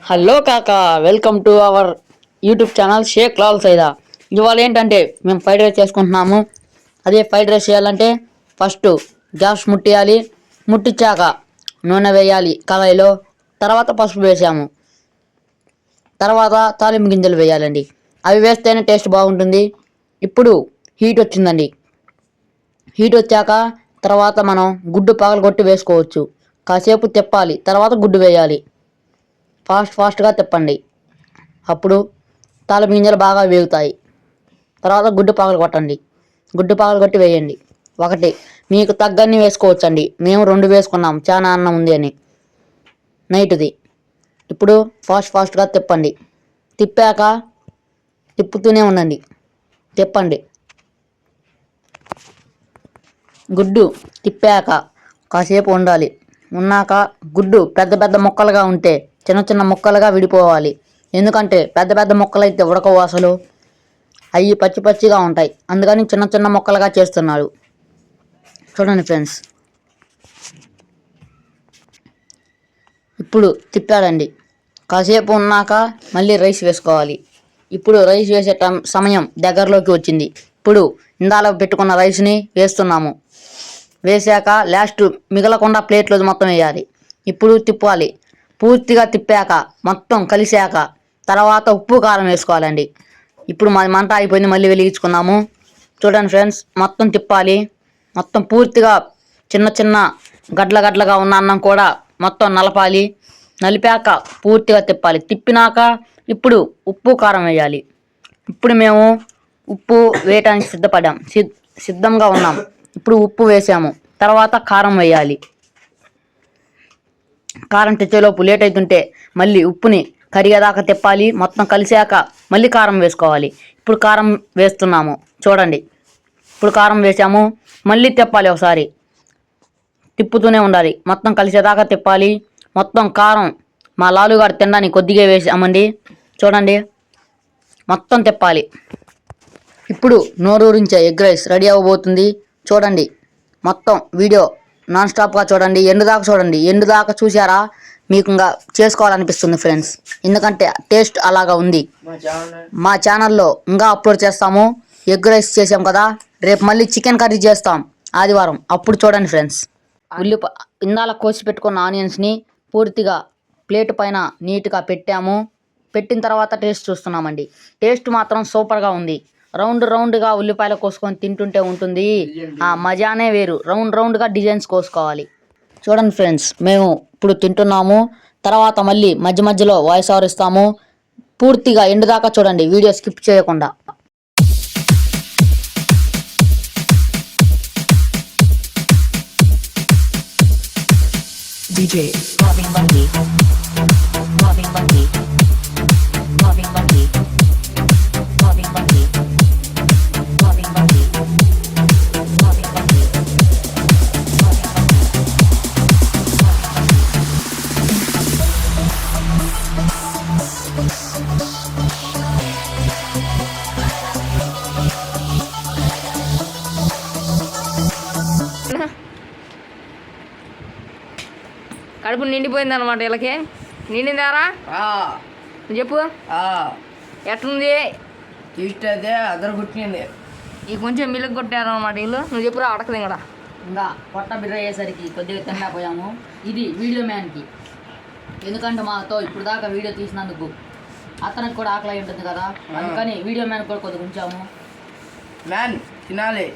Hello కాకా, welcome to our YouTube channel Shaik Lal Saida. ఇవాళ ఏంటంటే మేము ఫ్రైడ్ రైస్ చేసుకుంటున్నాము. అదే ఫ్రైడ్ రైస్ చేయాలంటే ఫస్ట్ గ్యాస్ ముట్టియాలి. ముట్టించాక నూనె వేయాలి కళాయిలో. తర్వాత పసుపు వేసాము. తర్వాత తాలింపు గింజలు వేయాలండి. అవి వేస్తేనే టేస్ట్ బాగుంటుంది. ఇప్పుడు హీట్ వచ్చిందండి. హీట్ వచ్చాక తర్వాత మనం గుడ్డు పగలగొట్టి వేసుకోవచ్చు. కాసేపు తిప్పాలి. తర్వాత గుడ్డు వేయాలి. ఫాస్ట్గా తిప్పండి. అప్పుడు తాలింపు గింజలు బాగా వేగుతాయి. తర్వాత గుడ్డు పగలు కొట్టండి. గుడ్డు పగలు కొట్టి వేయండి. ఒకటి మీకు తగ్గన్ని వేసుకోవచ్చండి. మేము 2 వేసుకున్నాం, చాలా అన్నం ఉంది అని నైట్ది. ఇప్పుడు ఫాస్ట్గా తిప్పండి. తిప్పాక తిప్పుతూనే ఉండండి. తిప్పండి. గుడ్డు తిప్పాక కాసేపు ఉండాలి. ఉన్నాక గుడ్డు పెద్ద పెద్ద ముక్కలుగా ఉంటే చిన్న చిన్న ముక్కలుగా విడిపోవాలి. ఎందుకంటే పెద్ద పెద్ద ముక్కలు అయితే ఉడకవు, అసలు అవి పచ్చి పచ్చిగా ఉంటాయి. అందుకని చిన్న చిన్న ముక్కలుగా చేస్తున్నాడు. చూడండి ఫ్రెండ్స్. ఇప్పుడు తిప్పాడండి. కాసేపు ఉన్నాక మళ్ళీ రైస్ వేసుకోవాలి. ఇప్పుడు రైస్ వేసే సమయం దగ్గరలోకి వచ్చింది. ఇప్పుడు ఇందాక పెట్టుకున్న రైస్ని వేస్తున్నాము. వేసాక లాస్ట్ మిగలకుండా ప్లేట్లో మొత్తం వేయాలి. ఇప్పుడు తిప్పాలి. పూర్తిగా తిప్పాక మొత్తం కలిసాక తర్వాత ఉప్పు కారం వేసుకోవాలండి. ఇప్పుడు మంట అయిపోయింది, మళ్ళీ వెలిగించుకున్నాము. చూడండి ఫ్రెండ్స్, మొత్తం తిప్పాలి. మొత్తం పూర్తిగా చిన్న చిన్న గడ్డలుగా ఉన్న అన్నం కూడా మొత్తం నలపాలి. నలిపాక పూర్తిగా తిప్పాలి. తిప్పినాక ఇప్పుడు ఉప్పు కారం వేయాలి. ఇప్పుడు మేము ఉప్పు వేయటానికి సిద్ధంగా ఉన్నాం. ఇప్పుడు ఉప్పు వేసాము. తర్వాత కారం వేయాలి. కారం తెచ్చేలోపు లేట్ అవుతుంటే మళ్ళీ ఉప్పుని కరిగేదాకా తిప్పాలి. మొత్తం కలిసాక మళ్ళీ కారం వేసుకోవాలి. ఇప్పుడు కారం వేస్తున్నాము. చూడండి, ఇప్పుడు కారం వేసాము. మళ్ళీ తిప్పాలి. ఒకసారి తిప్పుతూనే ఉండాలి. మొత్తం కలిసేదాకా తిప్పాలి. మొత్తం కారం మా లాలుగారు తినడానికి కొద్దిగా వేసామండి. చూడండి, మొత్తం తిప్పాలి. ఇప్పుడు నోరూరించే ఎగ్ రైస్ రెడీ అవ్వబోతుంది. చూడండి, మొత్తం వీడియో నాన్ స్టాప్గా చూడండి. ఎండు దాకా చూసారా మీకు ఇంకా చేసుకోవాలనిపిస్తుంది ఫ్రెండ్స్. ఎందుకంటే టేస్ట్ అలాగా ఉంది. మా ఛానల్లో ఇంకా అప్లోడ్ చేస్తాము. ఎగ్ రైస్ చేసాం కదా, రేపు మళ్ళీ చికెన్ కర్రీ చేస్తాం ఆదివారం. అప్పుడు చూడండి ఫ్రెండ్స్. ఇందాల కోసి పెట్టుకున్న ఆనియన్స్ని పూర్తిగా ప్లేట్ పైన నీట్గా పెట్టాము. పెట్టిన తర్వాత టేస్ట్ చూస్తున్నామండి. టేస్ట్ మాత్రం సూపర్గా ఉంది. రౌండ్గా ఉల్లిపాయలు కోసుకొని తింటుంటే ఉంటుంది ఆ మజానే వేరు. రౌండ్గా డిజైన్స్ కోసుకోవాలి. చూడండి ఫ్రెండ్స్, మేము ఇప్పుడు తింటున్నాము. తర్వాత మళ్ళీ మధ్యలో వాయిస్ ఓవర్ ఇస్తాము. పూర్తిగా ఎండు దాకా చూడండి, వీడియో స్కిప్ చేయకుండా. DJ Loving Monkey. Loving Monkey. Loving Monkey. Loving Monkey. Loving Monkey. Loving Monkey. కడుపు నిండిపోయింది అనమాట. వీళ్ళకి నిండిందారా చెప్పు, ఎట్లుంది? టేస్ట్ అయితే అదరు కొట్టింది. ఈ కొంచెం మిల్క్ కొట్టారు అనమాట వీళ్ళు. నువ్వు చెప్పురా, అడకదు ఇంకా పొట్ట బిర్ర అయ్యేసరికి కొద్దిగా తినలేకపోయాము. ఇది వీడియో మ్యాన్కి. ఎందుకంటే మాతో ఇప్పుడు దాకా వీడియో తీసినందుకు అతనికి కూడా ఆకలి ఉంటుంది కదా, అందుకని వీడియో మ్యాన్ కూడా కొద్దిగా ఉంచాము. మ్యాన్ తినాలి.